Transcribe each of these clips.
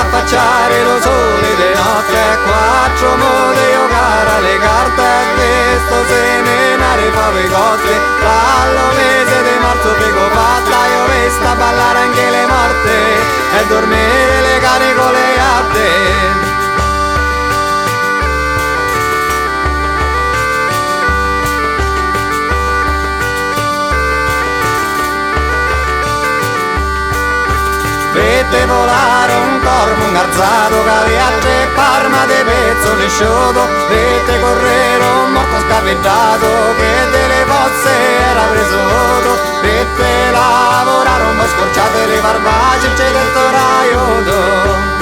affacciare lo sole di notte, quattro mode giocare alle carte, questo seminare fa i costi, dallo mese di marzo pico fatta, io vista ballare anche le morte e dormire le cane con le gatte. Vede volare un corvo, un garzato, caviate, parma di pezzo lisciuto, vede correre un morto scavettato che delle pozze era preso voto, vede lavorare un po' scorciate le farmacie, c'è del toraiuto.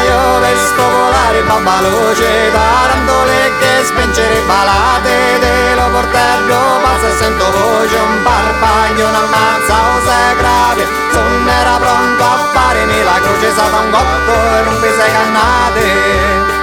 Io vesto volare babba luce, tarantole che spengere balate, dello portello passa e sento voce, un barbaglio, un'ammazza o sei grave, son era pronto a fare la croce, sa da un cotto e rompese cannate.